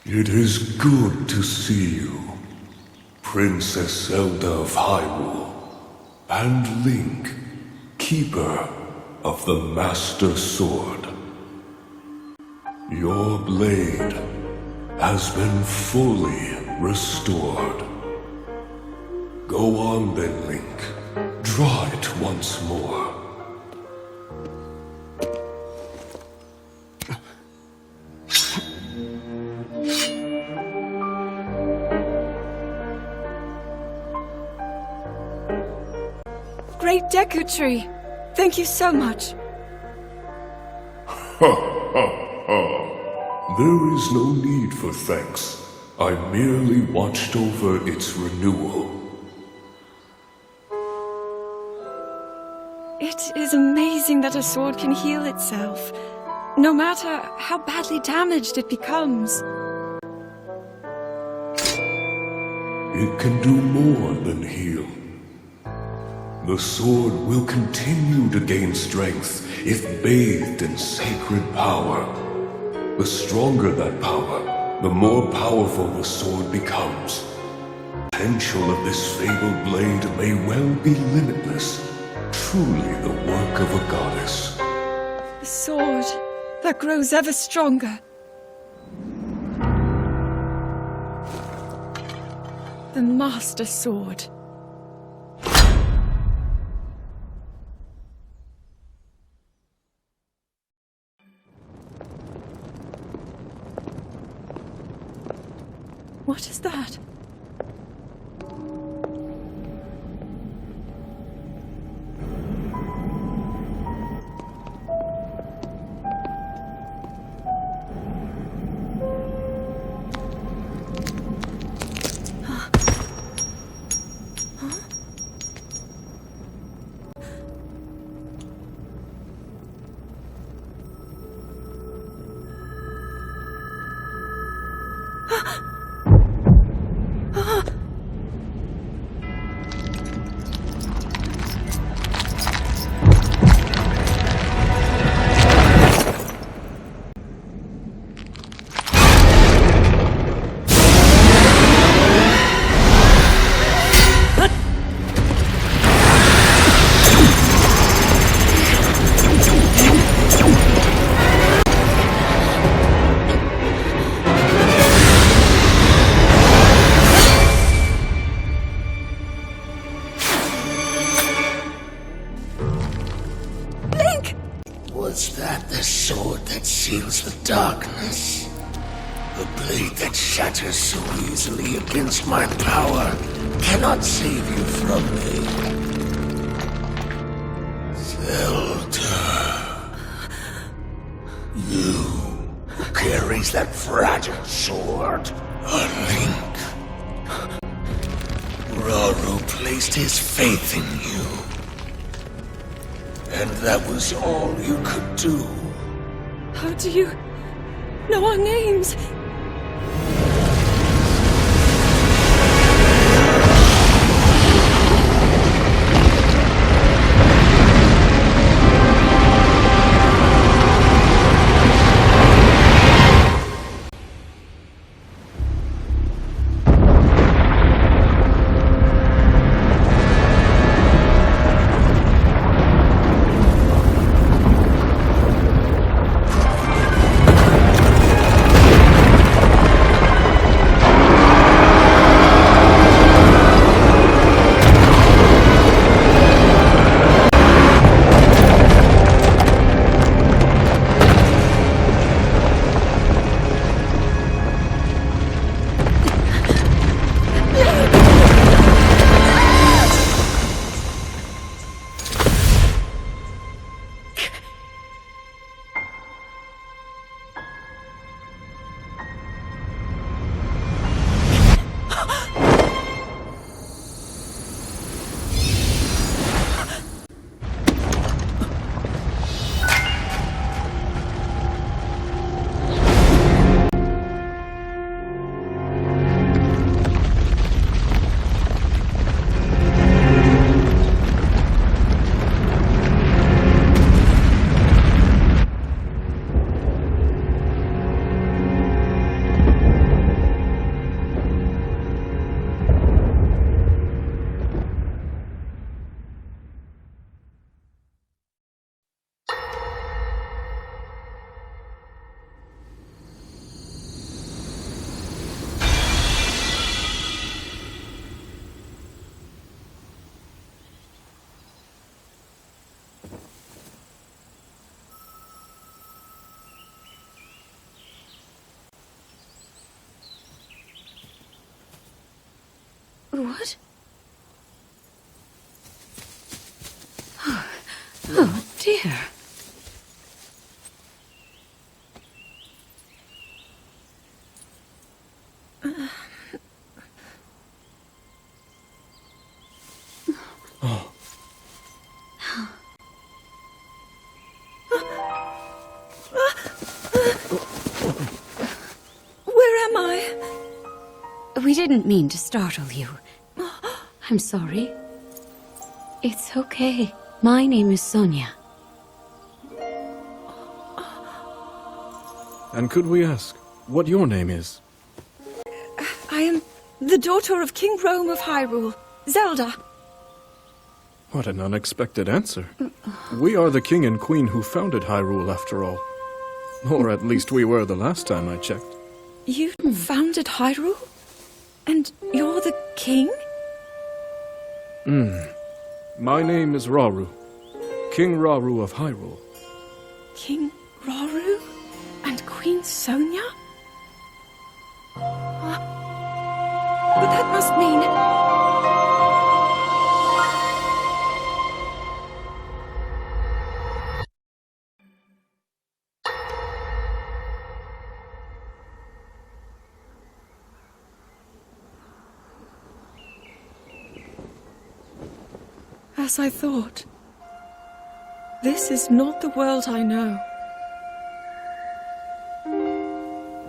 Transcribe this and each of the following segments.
It is good to see you, Princess Zelda of Hyrule, and Link, Keeper of the Master Sword. Your blade has been fully restored. Go on then, Link. Draw it once more. Great Deku Tree! Thank you so much. Ha ha ha. There is no need for thanks. I merely watched over its renewal. It is amazing that a sword can heal itself, no matter how badly damaged it becomes. It can do more than heal. The sword will continue to gain strength if bathed in sacred power. The stronger that power, the more powerful the sword becomes. The potential of this fabled blade may well be limitless. Truly the work of a goddess. The sword that grows ever stronger. The Master Sword. What is that? Was that the sword that seals the darkness? The blade that shatters so easily against my power cannot save you from me. Zelda. You who carries that fragile sword. A Link. Rauru placed his faith in you. And that was all you could do. How do you know our names? What? Oh, dear. Where am I? We didn't mean to startle you. I'm sorry. It's okay. My name is Sonia. And could we ask what your name is? I am the daughter of King Rome of Hyrule, Zelda. What an unexpected answer. We are the king and queen who founded Hyrule, after all. Or at least we were the last time I checked. You founded Hyrule? And you're the king? My name is Rauru. King Rauru of Hyrule. King Rauru? And Queen Sonia? But that must mean... As I thought. This is not the world I know.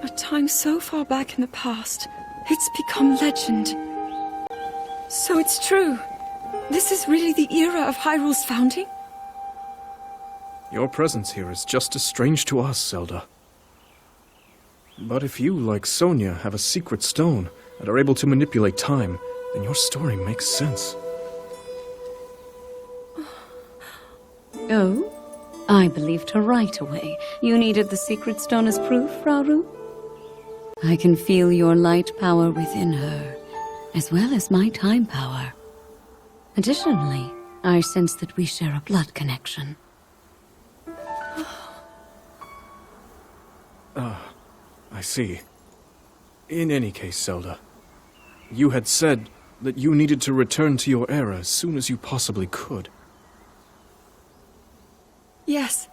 A time so far back in the past, it's become legend. So it's true. This is really the era of Hyrule's founding? Your presence here is just as strange to us, Zelda. But if you, like Sonia, have a secret stone and are able to manipulate time, then your story makes sense. Oh? I believed her right away. You needed the secret stone as proof, Rauru? I can feel your light power within her, as well as my time power. Additionally, I sense that we share a blood connection. I see. In any case, Zelda, you had said that you needed to return to your era as soon as you possibly could. Yes.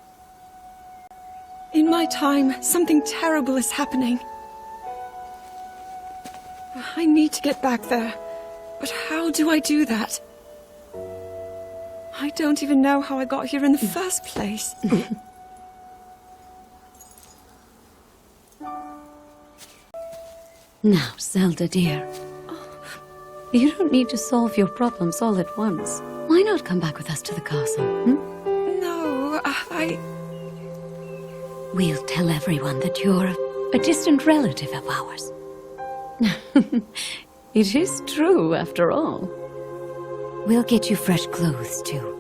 In my time, something terrible is happening. I need to get back there. But how do I do that? I don't even know how I got here in the first place. Now, Zelda dear, you don't need to solve your problems all at once. Why not come back with us to the castle, No, We'll tell everyone that you're a distant relative of ours. It is true, after all. We'll get you fresh clothes, too.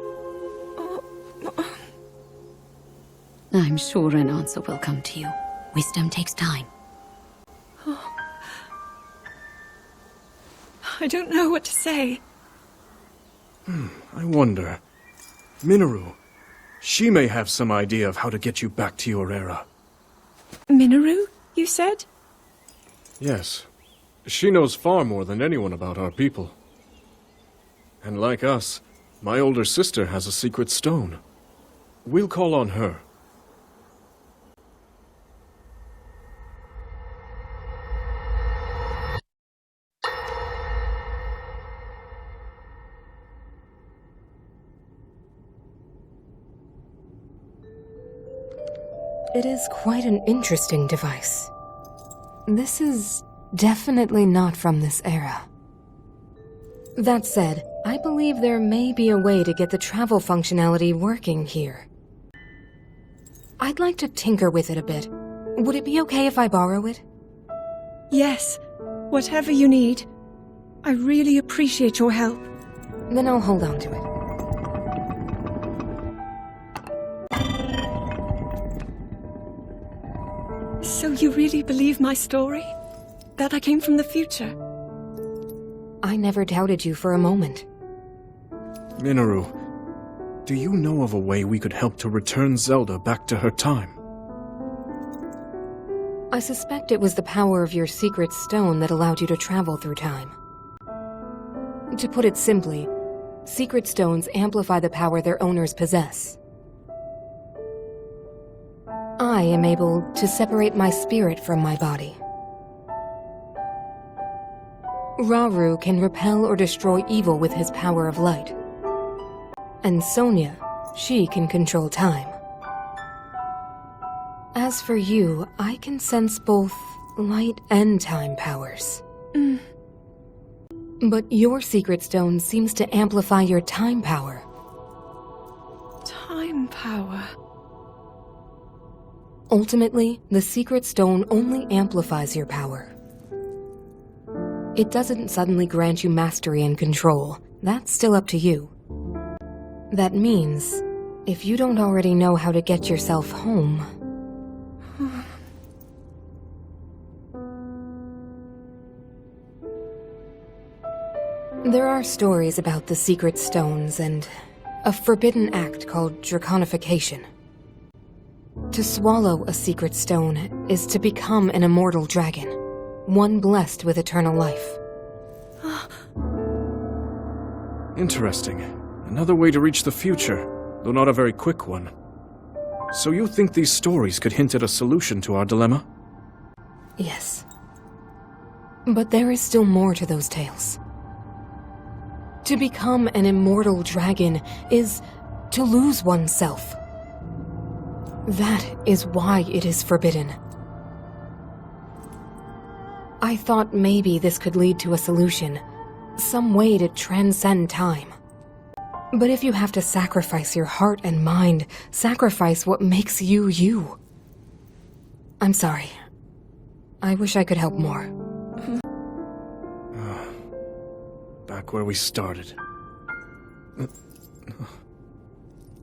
I'm sure an answer will come to you. Wisdom takes time. I don't know what to say. I wonder. Minoru, she may have some idea of how to get you back to your era. Minoru, you said? Yes. She knows far more than anyone about our people. And like us, my older sister has a secret stone. We'll call on her. It is quite an interesting device. This is definitely not from this era. That said, I believe there may be a way to get the travel functionality working here. I'd like to tinker with it a bit. Would it be okay if I borrow it? Yes. Whatever you need. I really appreciate your help. Then I'll hold on to it. So you really believe my story? That I came from the future? I never doubted you for a moment. Minoru, do you know of a way we could help to return Zelda back to her time? I suspect it was the power of your secret stone that allowed you to travel through time. To put it simply, secret stones amplify the power their owners possess. I am able to separate my spirit from my body. Rauru can repel or destroy evil with his power of light. And Sonia, she can control time. As for you, I can sense both light and time powers. But your secret stone seems to amplify your time power. Time power. Ultimately, the secret stone only amplifies your power. It doesn't suddenly grant you mastery and control. That's still up to you. That means, if you don't already know how to get yourself home... There are stories about the secret stones and a forbidden act called draconification. To swallow a secret stone is to become an immortal dragon, one blessed with eternal life. Interesting. Another way to reach the future, though not a very quick one. So you think these stories could hint at a solution to our dilemma? Yes. But there is still more to those tales. To become an immortal dragon is to lose oneself. That is why it is forbidden. I thought maybe this could lead to a solution, some way to transcend time. But if you have to sacrifice your heart and mind, sacrifice what makes you you. I'm sorry. I wish I could help more. Back where we started.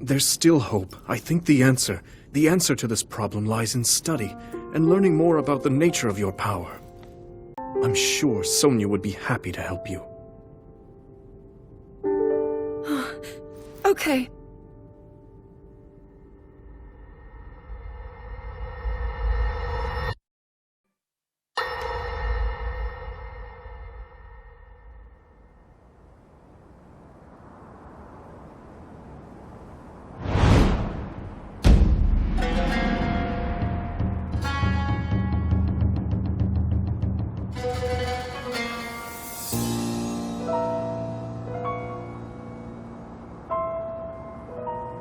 There's still hope. I think the answer to this problem lies in study and learning more about the nature of your power. I'm sure Sonia would be happy to help you. Okay.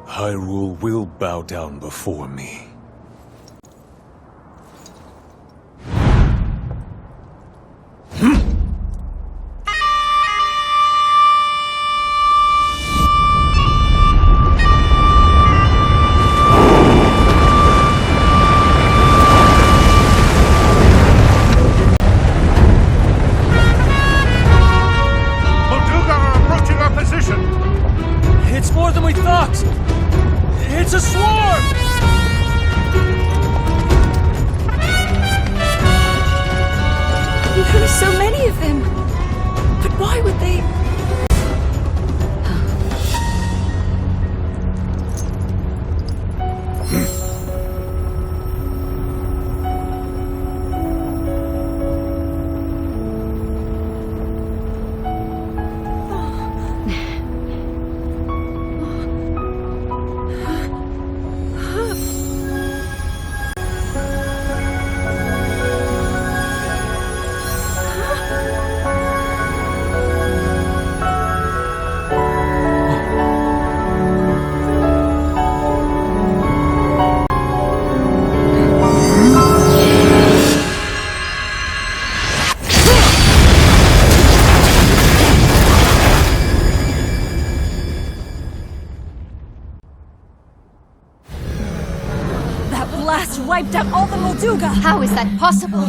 Hyrule will bow down before me. Molduga are approaching our position! It's more than we thought! It's a swarm! There are so many of them. But why would they... blast wiped out all the Molduga! How is that possible?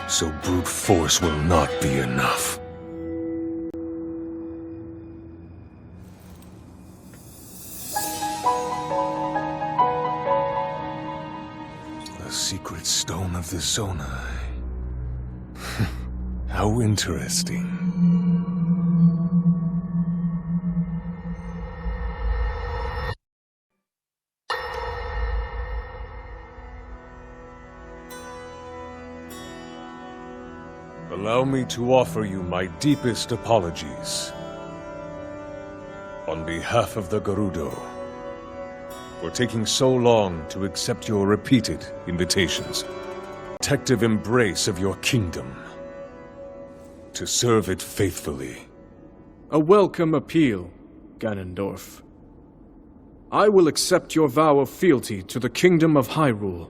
So brute force will not be enough. The secret stone of the Zonai. How interesting. Allow me to offer you my deepest apologies. On behalf of the Gerudo, for taking so long to accept your repeated invitations. Protective embrace of your kingdom. To serve it faithfully. A welcome appeal, Ganondorf. I will accept your vow of fealty to the Kingdom of Hyrule.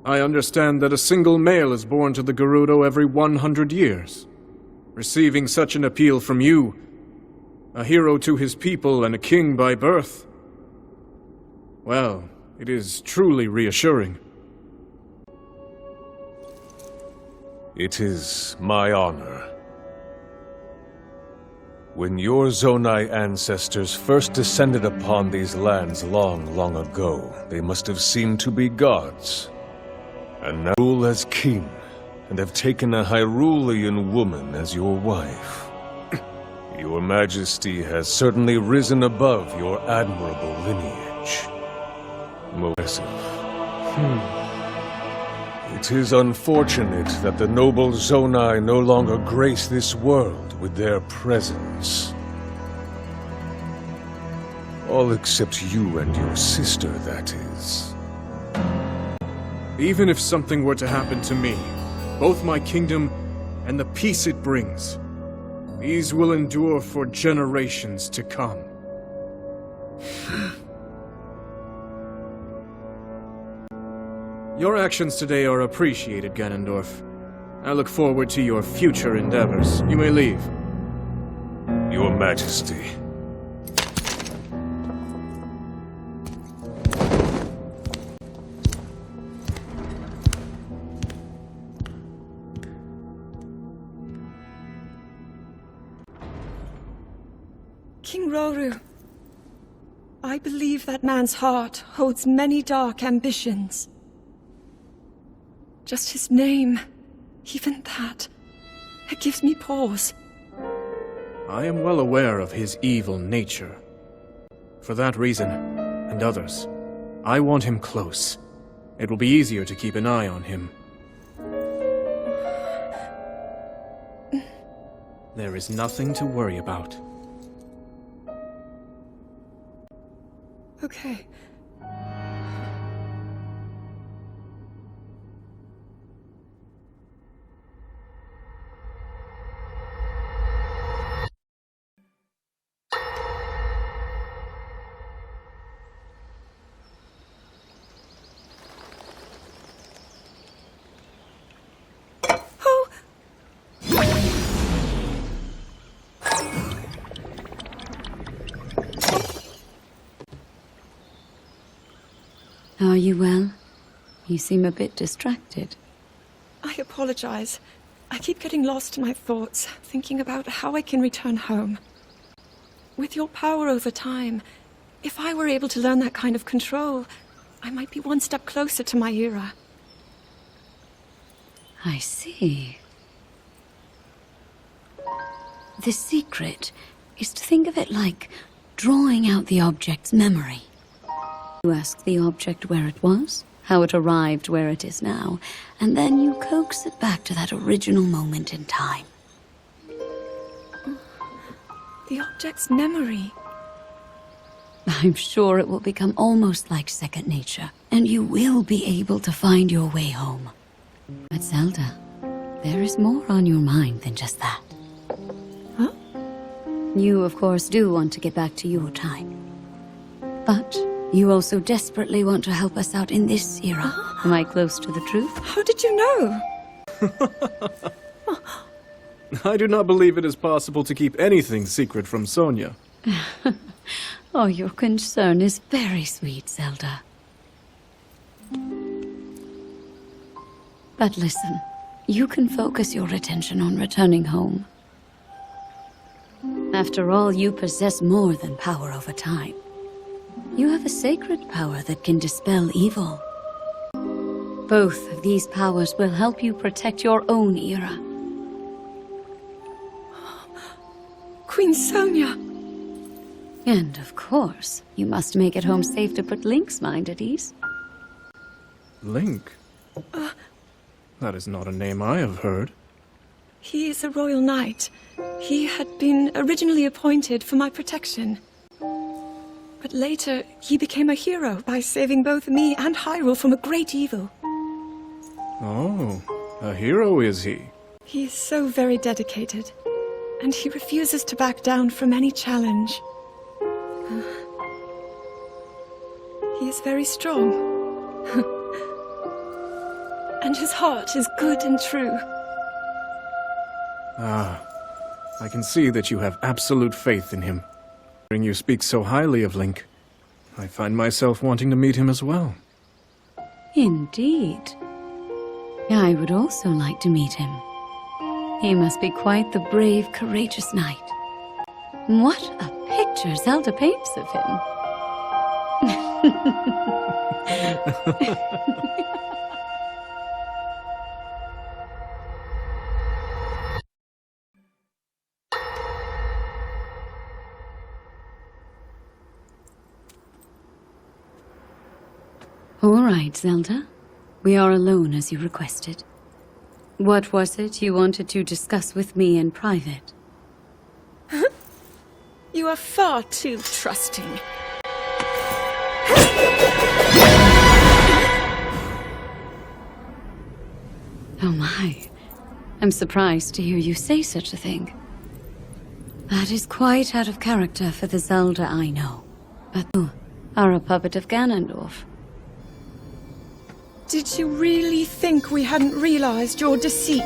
I understand that a single male is born to the Gerudo every 100 years. Receiving such an appeal from you, a hero to his people and a king by birth, well, it is truly reassuring. It is my honor. When your Zonai ancestors first descended upon these lands long, long ago, they must have seemed to be gods. And now rule as king, and have taken a Hyrulean woman as your wife. Your Majesty has certainly risen above your admirable lineage. Impressive. It is unfortunate that the noble Zonai no longer grace this world with their presence. All except you and your sister, that is. Even if something were to happen to me, both my kingdom and the peace it brings, these will endure for generations to come. Your actions today are appreciated, Ganondorf. I look forward to your future endeavors. You may leave. Your Majesty. King Roru, I believe that man's heart holds many dark ambitions. Just his name, even that, it gives me pause. I am well aware of his evil nature. For that reason, and others, I want him close. It will be easier to keep an eye on him. There is nothing to worry about. Okay. Are you well? You seem a bit distracted. I apologize. I keep getting lost in my thoughts, thinking about how I can return home. With your power over time, if I were able to learn that kind of control, I might be one step closer to my era. I see. The secret is to think of it like drawing out the object's memory. You ask the object where it was, how it arrived where it is now, and then you coax it back to that original moment in time. The object's memory. I'm sure it will become almost like second nature, and you will be able to find your way home. But Zelda, there is more on your mind than just that. Huh? You, of course, do want to get back to your time. But you also desperately want to help us out in this era. Am I close to the truth? How did you know? I do not believe it is possible to keep anything secret from Sonia. Oh, your concern is very sweet, Zelda. But listen, you can focus your attention on returning home. After all, you possess more than power over time. You have a sacred power that can dispel evil. Both of these powers will help you protect your own era. Queen Sonia! And of course, you must make it home safe to put Link's mind at ease. Link? That is not a name I have heard. He is a royal knight. He had been originally appointed for my protection. But later, he became a hero by saving both me and Hyrule from a great evil. Oh, a hero is he? He is so very dedicated, and he refuses to back down from any challenge. He is very strong. And his heart is good and true. Ah, I can see that you have absolute faith in him. Hearing you speak so highly of Link, I find myself wanting to meet him as well. Indeed. I would also like to meet him. He must be quite the brave, courageous knight. What a picture Zelda paints of him. All right, Zelda. We are alone as you requested. What was it you wanted to discuss with me in private? You are far too trusting. Oh my. I'm surprised to hear you say such a thing. That is quite out of character for the Zelda I know. But you are a puppet of Ganondorf. Did you really think we hadn't realized your deceit?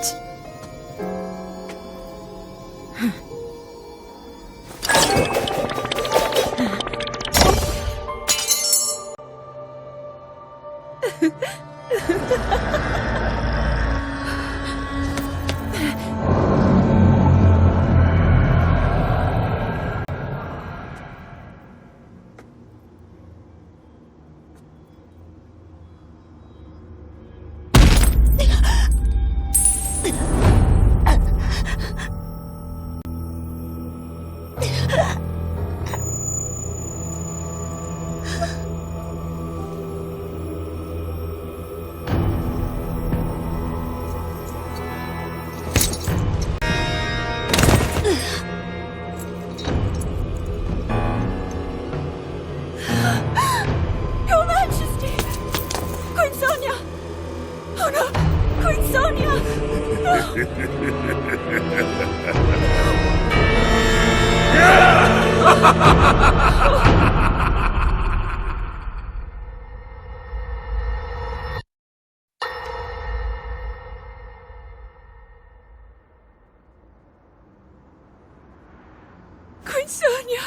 Queen Sonia!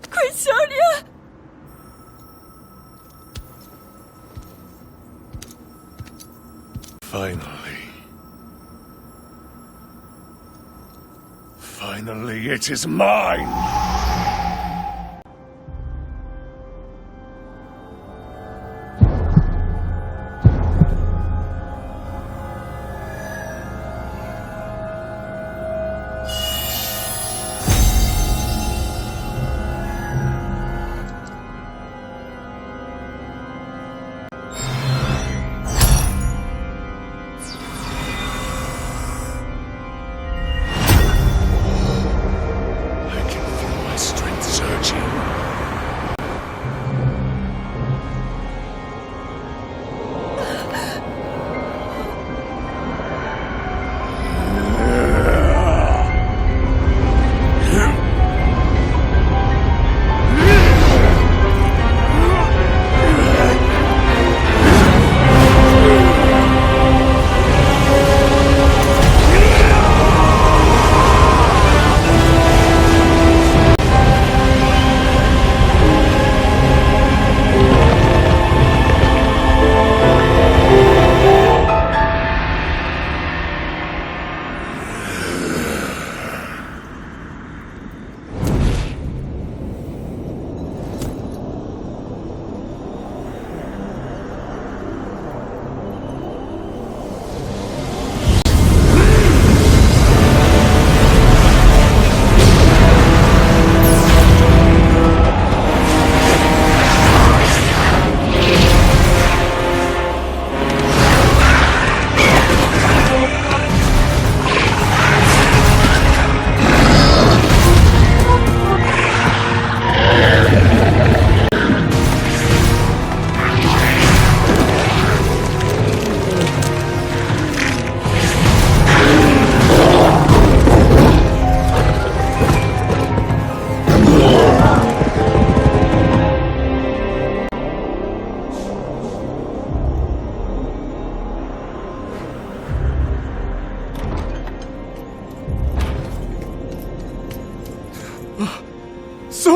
Queen Sonia! Finally, it is mine! I can feel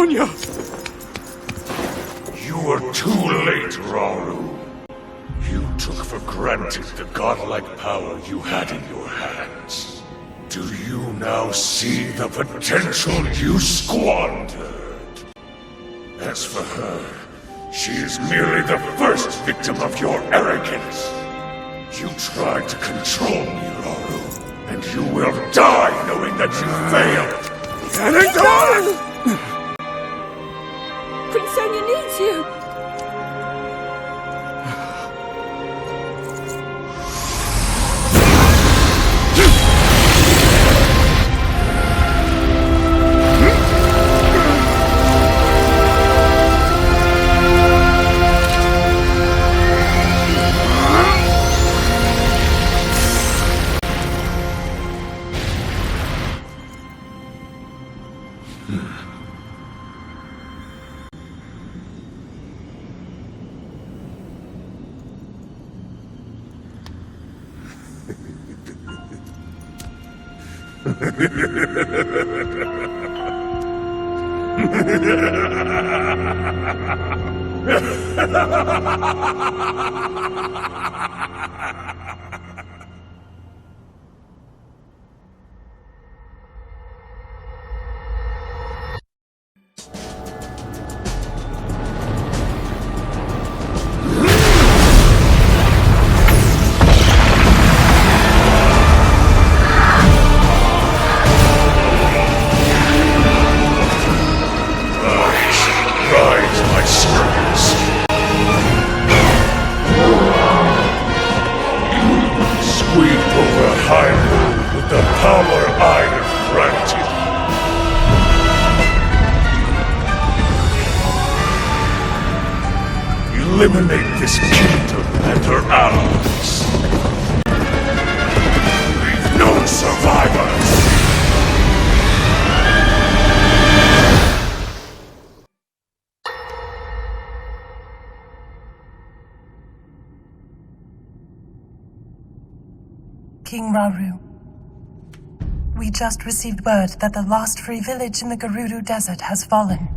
Sonia! You were too late, Rauru. You took for granted the godlike power you had in your hands. Do you now see the potential you squandered? As for her, she is merely the first victim of your arrogance. You tried to control me, Rauru, and you will die knowing that you failed. Prince Sonia needs you! Eliminate this kingdom and her allies. Leave no survivors. King Rauru, we just received word that the last free village in the Gerudo Desert has fallen.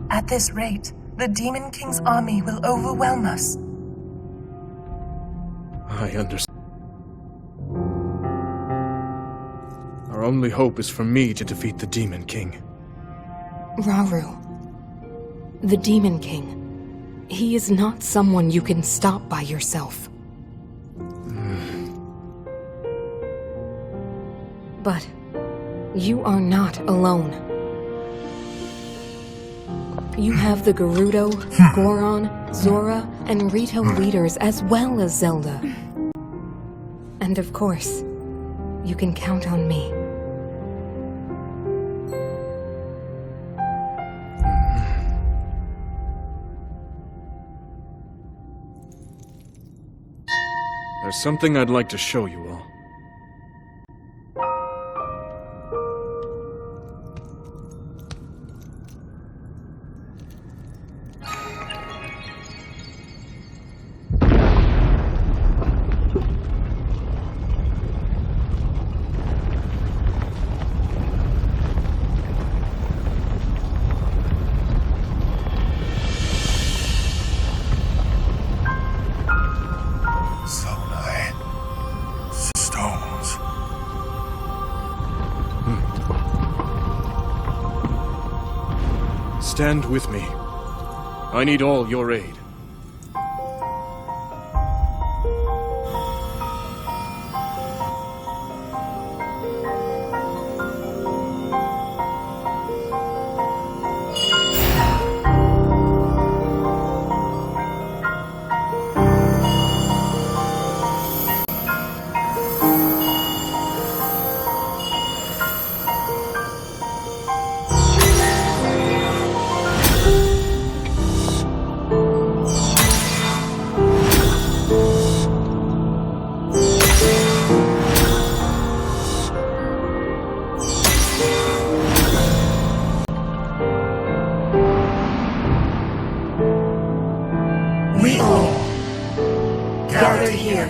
At this rate, the Demon King's army will overwhelm us. I understand. Our only hope is for me to defeat the Demon King. Rauru. The Demon King. He is not someone you can stop by yourself. But you are not alone. You have the Gerudo, Goron, Zora, and Rito leaders as well as Zelda. And of course, you can count on me. There's something I'd like to show you all. Stand with me. I need all your aid. We all, gathered here,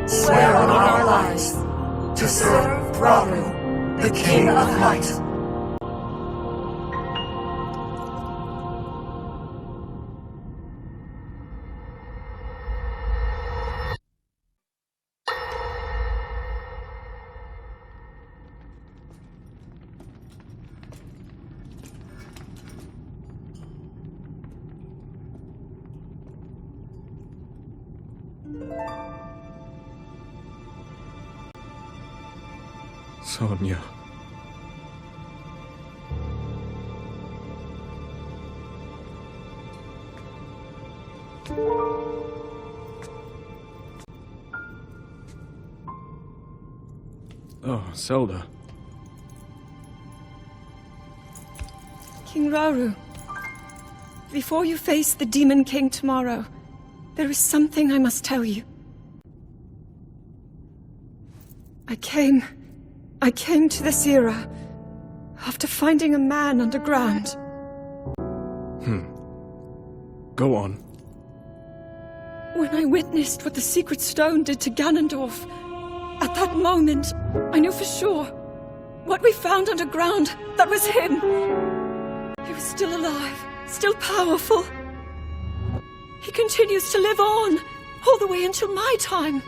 swear on our lives to serve Rauru the King of Light. Sonia. Oh, Zelda. King Rauru, before you face the Demon King tomorrow, there is something I must tell you. I came to this era after finding a man underground. Go on. When I witnessed what the Secret Stone did to Ganondorf, at that moment, I knew for sure what we found underground, that was him. He was still alive, still powerful. He continues to live on, all the way until my time.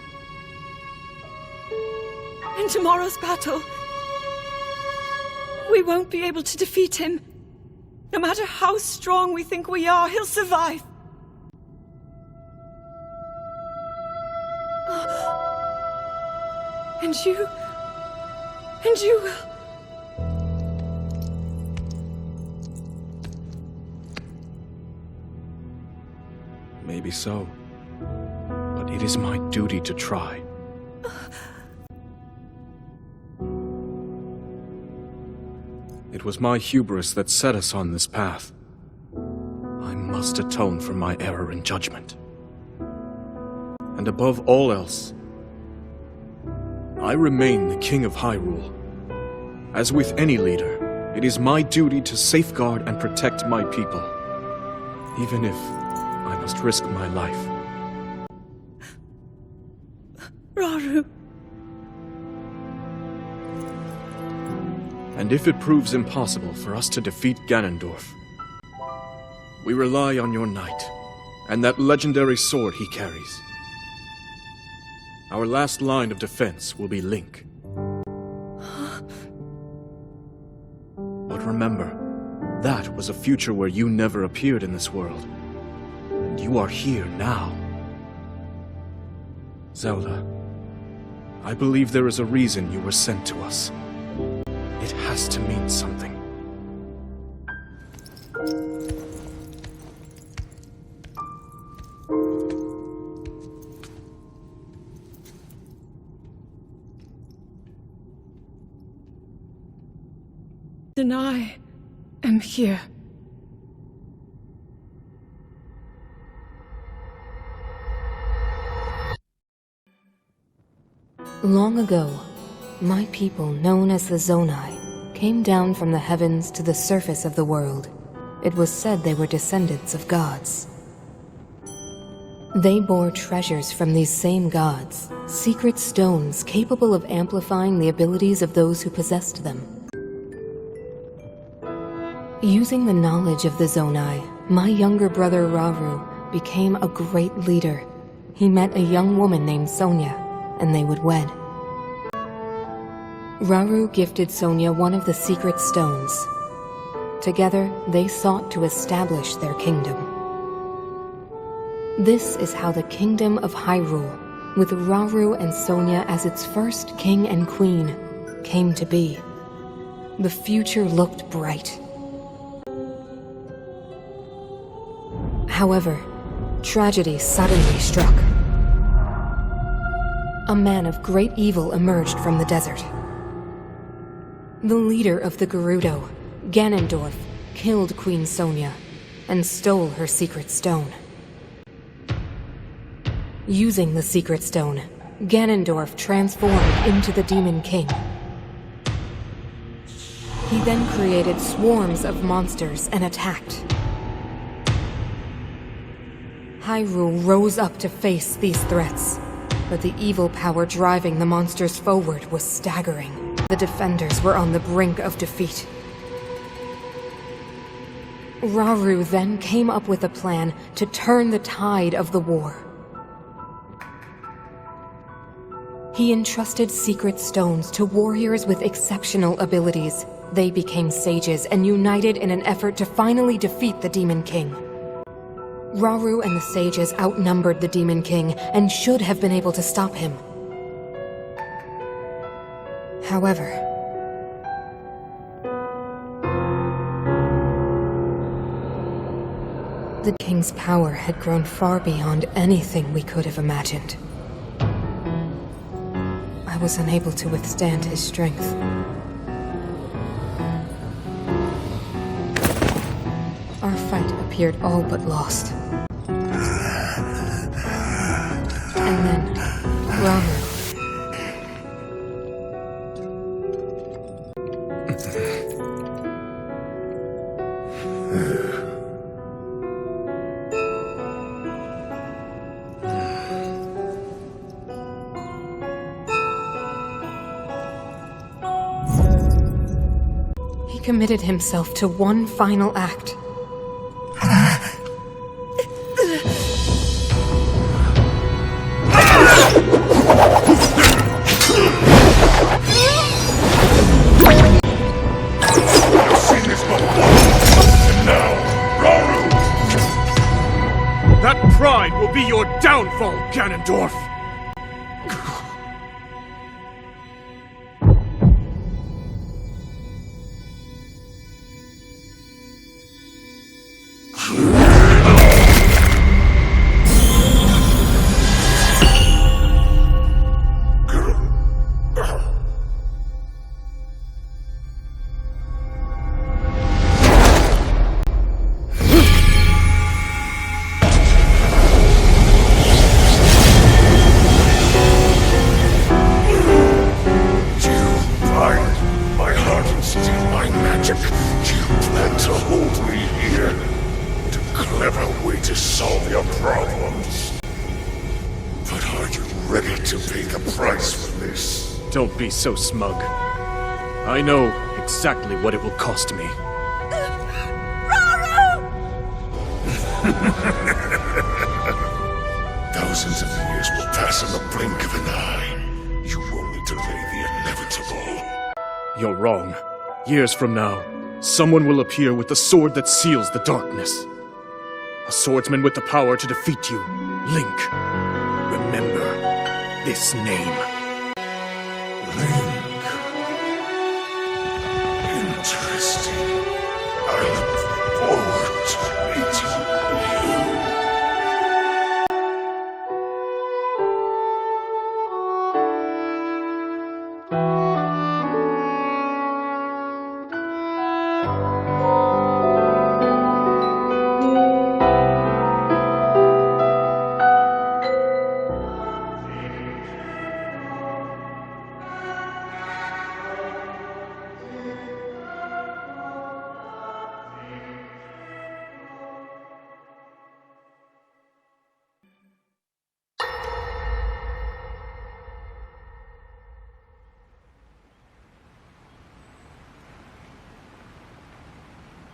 In tomorrow's battle, we won't be able to defeat him. No matter how strong we think we are, he'll survive. And you will. Maybe so. But it is my duty to try. It was my hubris that set us on this path. I must atone for my error in judgment. And above all else, I remain the King of Hyrule. As with any leader, it is my duty to safeguard and protect my people, even if I must risk my life. Rauru. And if it proves impossible for us to defeat Ganondorf, we rely on your knight, and that legendary sword he carries. Our last line of defense will be Link. But remember, that was a future where you never appeared in this world. And you are here now. Zelda, I believe there is a reason you were sent to us. It has to mean something. Then I am here. Long ago, my people, known as the Zonai, came down from the heavens to the surface of the world. It was said they were descendants of gods. They bore treasures from these same gods, secret stones capable of amplifying the abilities of those who possessed them. Using the knowledge of the Zonai, my younger brother Rauru became a great leader. He met a young woman named Sonia, and they would wed. Rauru gifted Sonia one of the secret stones. Together, they sought to establish their kingdom. This is how the Kingdom of Hyrule, with Rauru and Sonia as its first king and queen, came to be. The future looked bright. However, tragedy suddenly struck. A man of great evil emerged from the desert. The leader of the Gerudo, Ganondorf, killed Queen Sonia and stole her secret stone. Using the secret stone, Ganondorf transformed into the Demon King. He then created swarms of monsters and attacked. Hyrule rose up to face these threats, but the evil power driving the monsters forward was staggering. The defenders were on the brink of defeat. Rauru then came up with a plan to turn the tide of the war. He entrusted secret stones to warriors with exceptional abilities. They became sages and united in an effort to finally defeat the Demon King. Rauru and the sages outnumbered the Demon King and should have been able to stop him. However, the King's power had grown far beyond anything we could have imagined. I was unable to withstand his strength. Our fight appeared all but lost. And then, Rauru. He committed himself to one final act. Pride will be your downfall, Ganondorf! Don't be so smug. I know exactly what it will cost me. Thousands of years will pass in the blink of an eye. You only delay the inevitable. You're wrong. Years from now, someone will appear with the sword that seals the darkness. A swordsman with the power to defeat you. Link. Remember this name. Interesting. I look forward to meeting you.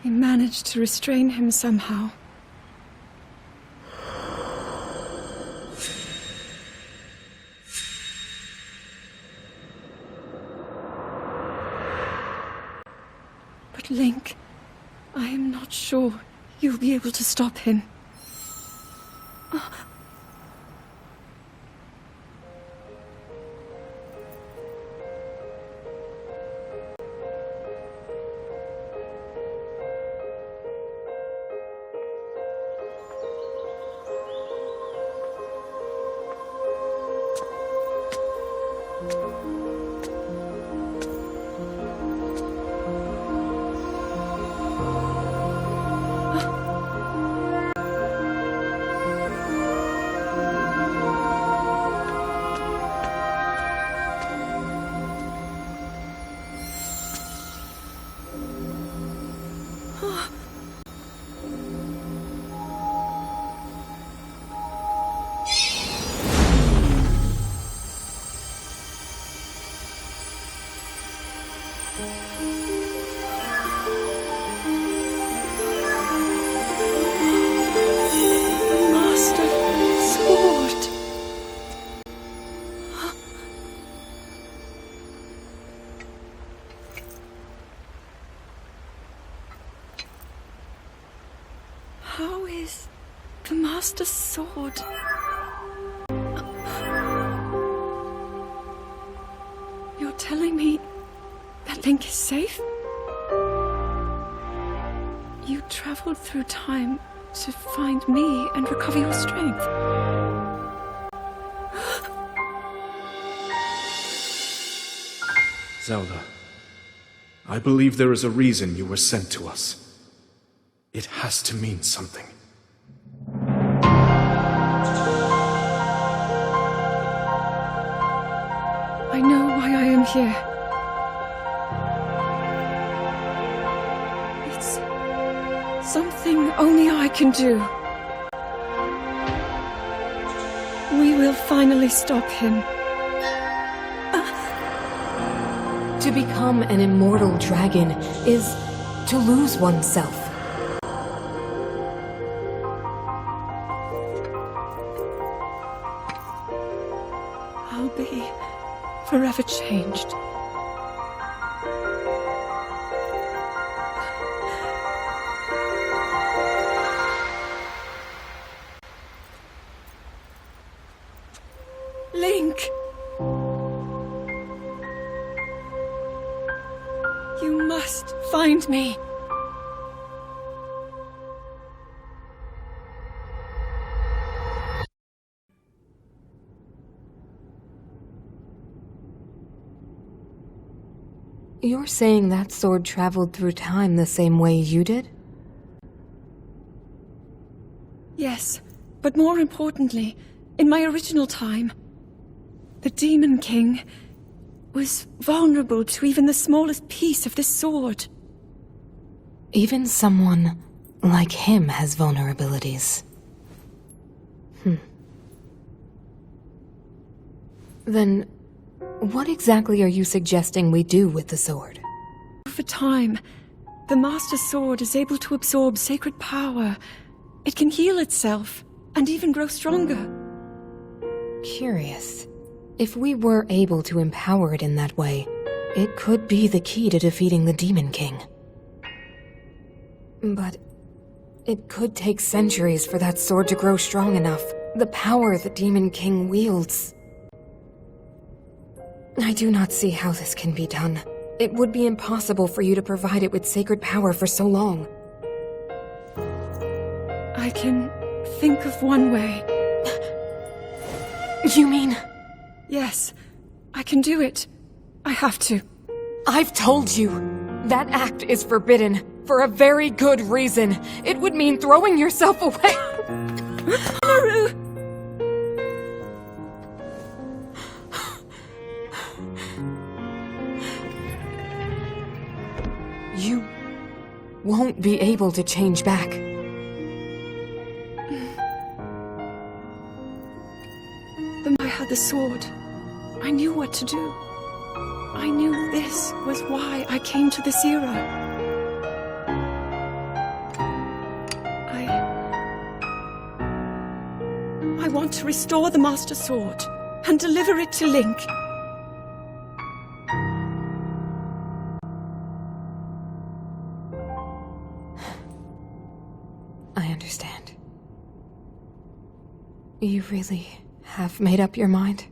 He managed to restrain him somehow. But Link, I am not sure you'll be able to stop him. Master Sword. You're telling me that Link is safe? You traveled through time to find me and recover your strength. Zelda, I believe there is a reason you were sent to us. It has to mean something. I know why I am here. It's something only I can do. We will finally stop him. To become an immortal dragon is to lose oneself. I'll be forever changed. Link! You must find me. You're saying that sword traveled through time the same way you did? Yes, but more importantly, in my original time, the Demon King was vulnerable to even the smallest piece of this sword. Even someone like him has vulnerabilities. Then, what exactly are you suggesting we do with the sword? Over time, the Master Sword is able to absorb sacred power. It can heal itself, and even grow stronger. Curious. If we were able to empower it in that way, it could be the key to defeating the Demon King. But it could take centuries for that sword to grow strong enough. The power the Demon King wields. I do not see how this can be done. It would be impossible for you to provide it with sacred power for so long. I can think of one way. You mean? Yes, I can do it. I have to. I've told you. That act is forbidden, for a very good reason. It would mean throwing yourself away. Haru! You won't be able to change back. The moment I had the sword, I knew what to do. I knew this was why I came to this era. I want to restore the Master Sword and deliver it to Link. I understand. You really have made up your mind?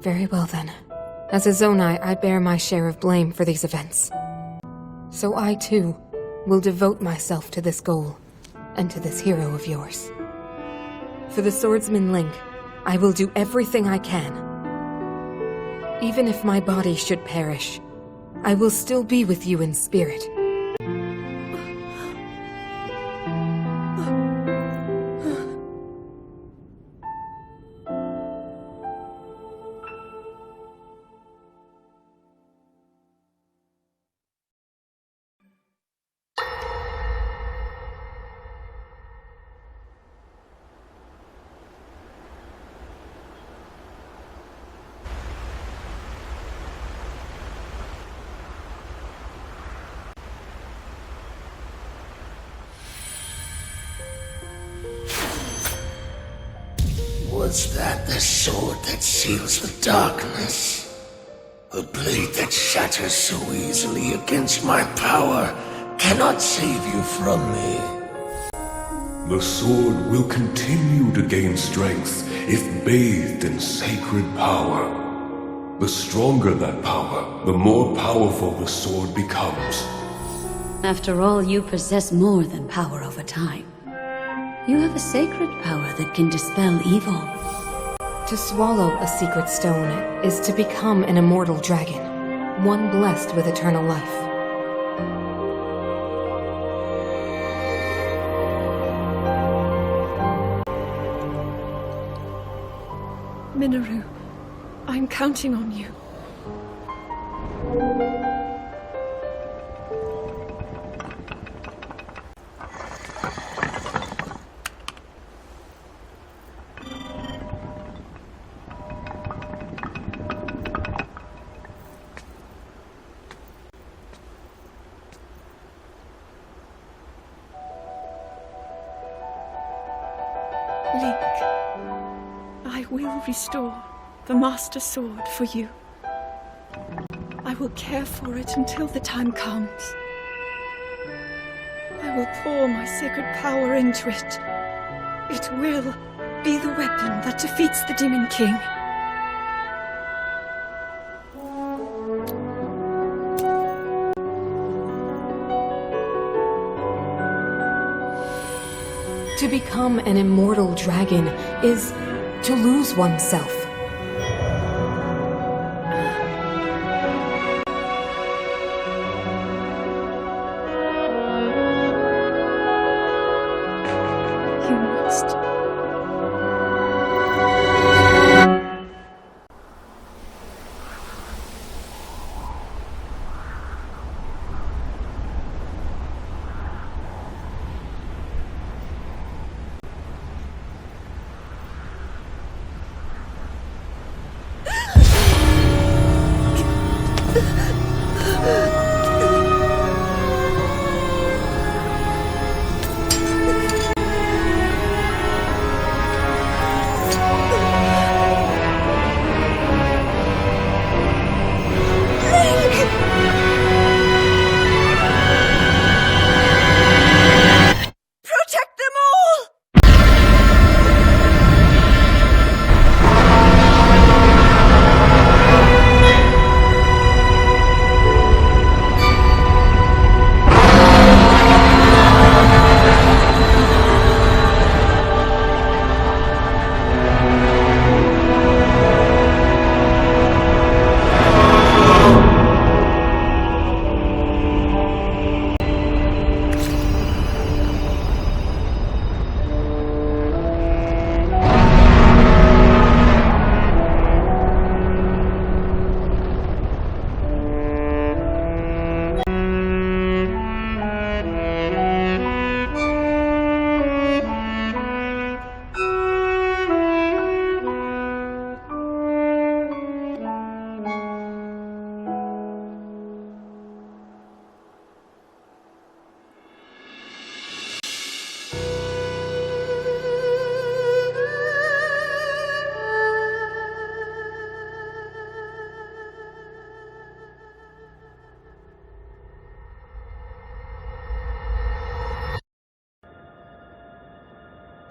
Very well then. As a Zonai, I bear my share of blame for these events. So I too will devote myself to this goal, and to this hero of yours. For the swordsman Link, I will do everything I can. Even if my body should perish, I will still be with you in spirit. Was that the sword that seals the darkness? A blade that shatters so easily against my power cannot save you from me. The sword will continue to gain strength if bathed in sacred power. The stronger that power, the more powerful the sword becomes. After all, you possess more than power over time. You have a sacred power that can dispel evil. To swallow a secret stone is to become an immortal dragon, one blessed with eternal life. Minoru, I'm counting on you. Link, I will restore the Master Sword for you. I will care for it until the time comes. I will pour my sacred power into it. It will be the weapon that defeats the Demon King. To become an immortal dragon is to lose oneself. You must.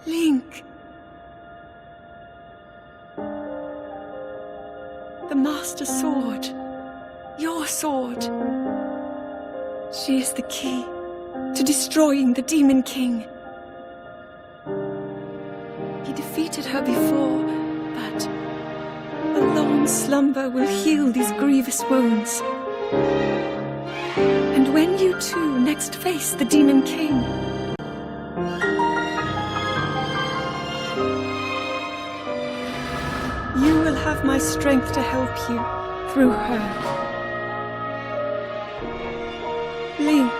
Link. The Master Sword. Your sword. She is the key to destroying the Demon King. He defeated her before, but a long slumber will heal these grievous wounds. And when you two next face the Demon King, you will have my strength to help you through her. Link,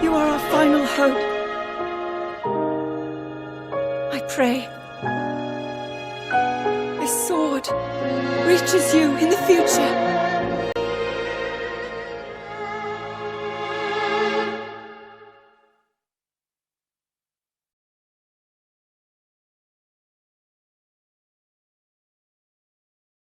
you are our final hope. I pray this sword reaches you in the future.